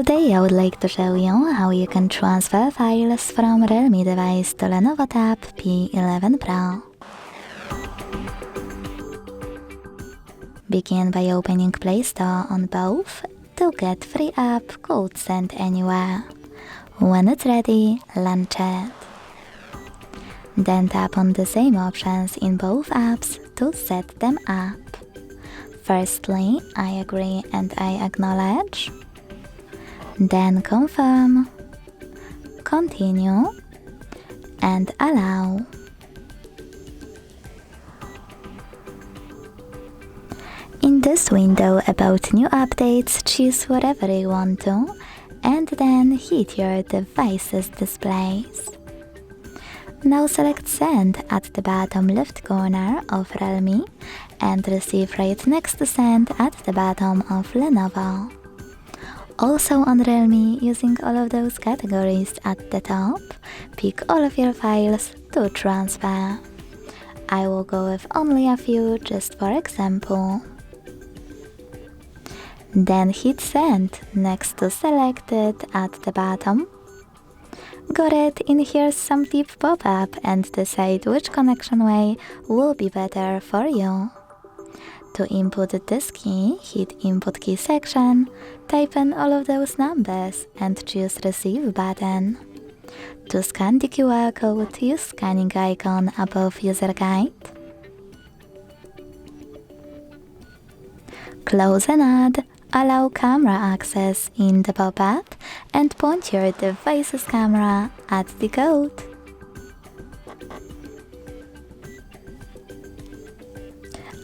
Today I would like to show you how you can transfer files from Realme device to LENOVO Tab P11 Pro. Begin by opening Play Store on both to get free app code sent anywhere. When it's ready, launch it. Then tap on the same options in both apps to set them up. Firstly, I agree and I acknowledge. Then confirm, continue, and allow. In this window about new updates, choose whatever you want to, and then hit your device's displays. Now select Send at the bottom left corner of Realme and Receive right next to Send at the bottom of Lenovo. Also on Realme, using all of those categories at the top, pick all of your files to transfer. I will go with only a few just for example. Then hit Send next to Selected at the bottom. Got it, in here's some tip pop-up and decide which connection way will be better for you. To input this key, hit Input Key section, type in all of those numbers and choose Receive button. To scan the QR code, use scanning icon above User Guide. Close and add, allow camera access in the pop-up and point your device's camera at the code.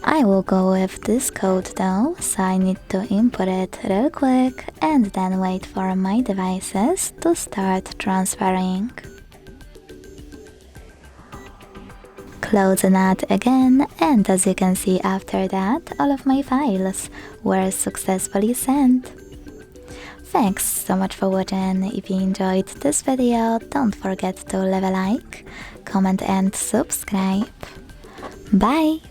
I will go with this code though, so I need to input it real quick and then wait for my devices to start transferring. Close and add again, and as you can see after that, all of my files were successfully sent. Thanks so much for watching. If you enjoyed this video, don't forget to leave a like, comment and subscribe. Bye!